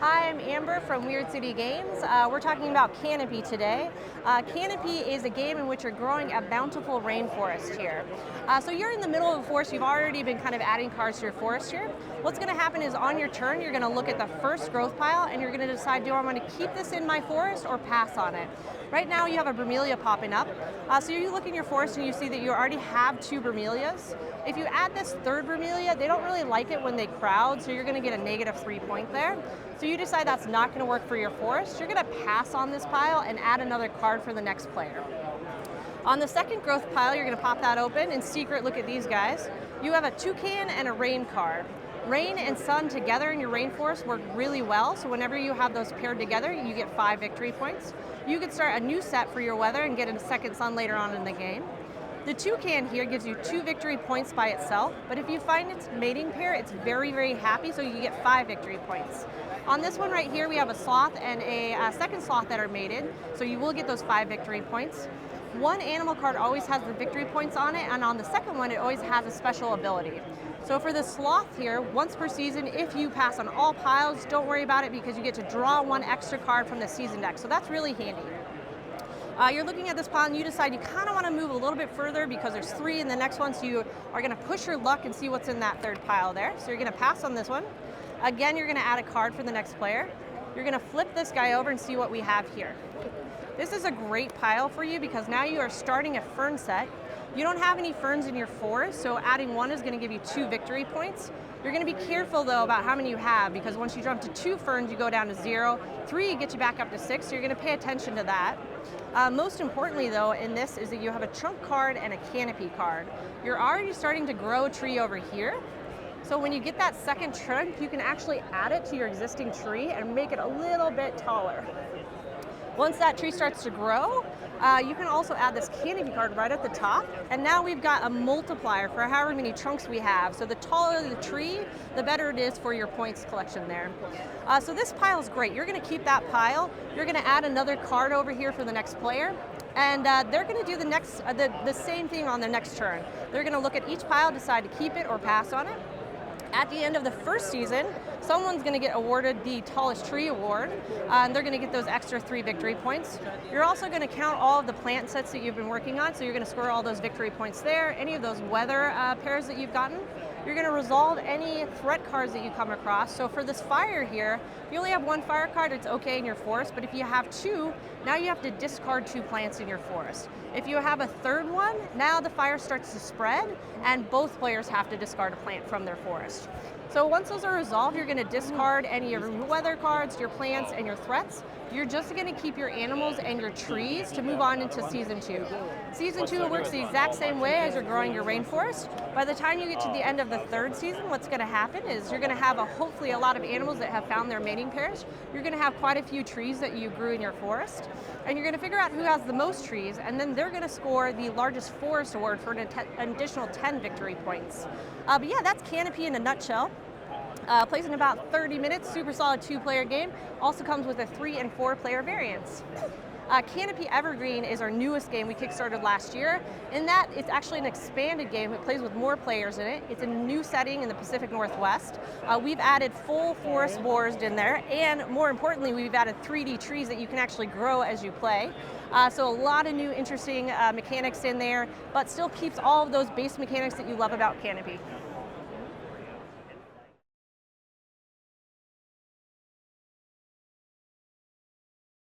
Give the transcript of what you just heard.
Hi, I'm Amber from Weird City Games. We're talking about Canopy today. Canopy is a game in which you're growing a bountiful rainforest here. So you're in the middle of a forest, you've already been kind of adding cards to your forest here. What's going to happen is on your turn, you're going to look at the first growth pile and you're going to decide, do I want to keep this in my forest or pass on it? Right now you have a Bromelia popping up. So you look in your forest and you see that you already have 2 Bromelias. If you add this third Bromelia, they don't really like it when they crowd, so you're going to get a -3 point there. So you decide that's not going to work for your forest, you're going to pass on this pile and add another card for the next player. On the second growth pile, you're going to pop that open. In secret, look at these guys. You have a toucan and a rain card. Rain and sun together in your rainforest work really well, so whenever you have those paired together, you get 5 victory points. You could start a new set for your weather and get a second sun later on in the game. The toucan here gives you 2 victory points by itself, but if you find its mating pair, it's very, very happy, so you get 5 victory points. On this one right here, we have a sloth and a second sloth that are mated, so you will get those 5 victory points. One animal card always has the victory points on it, and on the second one, it always has a special ability. So for the sloth here, once per season, if you pass on all piles, don't worry about it because you get to draw 1 extra card from the season deck, so that's really handy. You're looking at this pile and you decide you kind of want to move a little bit further because there's 3 in the next one, so you are going to push your luck and see what's in that third pile there. So you're going to pass on this one. Again, you're going to add a card for the next player. You're going to flip this guy over and see what we have here. This is a great pile for you because now you are starting a fern set. You don't have any ferns in your forest, so adding 1 is going to give you 2 victory points. You're going to be careful though about how many you have because once you jump to 2 ferns, you go down to 0. 3 gets you back up to 6, so you're going to pay attention to that. Most importantly though in this is that you have a trunk card and a canopy card. You're already starting to grow a tree over here. So when you get that second trunk, you can actually add it to your existing tree and make it a little bit taller. Once that tree starts to grow, you can also add this canopy card right at the top, and now we've got a multiplier for however many trunks we have. So the taller the tree, the better it is for your points collection there. So this pile is great. You're going to keep that pile. You're going to add another card over here for the next player, and they're going to do the same thing on their next turn. They're going to look at each pile, decide to keep it or pass on it. At the end of the first season, someone's going to get awarded the tallest tree award, and they're going to get those extra 3 victory points. You're also going to count all of the plant sets that you've been working on, so you're going to score all those victory points there. Any of those weather pairs that you've gotten. You're going to resolve any threat cards that you come across. So for this fire here, if you only have 1 fire card, it's okay in your forest, but if you have 2, now you have to discard 2 plants in your forest. If you have a third one, now the fire starts to spread, and both players have to discard a plant from their forest. So once those are resolved, you're going to discard any of your weather cards, your plants, and your threats. You're just going to keep your animals and your trees to move on into Season 2. Season 2 works the exact same way as you're growing your rainforest. By the time you get to the end of the 3rd season, what's going to happen is you're going to have hopefully a lot of animals that have found their mating pairs. You're going to have quite a few trees that you grew in your forest, and you're going to figure out who has the most trees, and then they're going to score the largest forest award for an additional 10 victory points. But yeah, that's Canopy in a nutshell. Plays in about 30 minutes, super solid 2-player game. Also comes with a 3- and 4-player variants. Canopy Evergreen is our newest game we kickstarted last year. In that, it's actually an expanded game. It plays with more players in it. It's a new setting in the Pacific Northwest. We've added full forest wars in there, and more importantly, we've added 3D trees that you can actually grow as you play. So a lot of new interesting mechanics in there, but still keeps all of those base mechanics that you love about Canopy.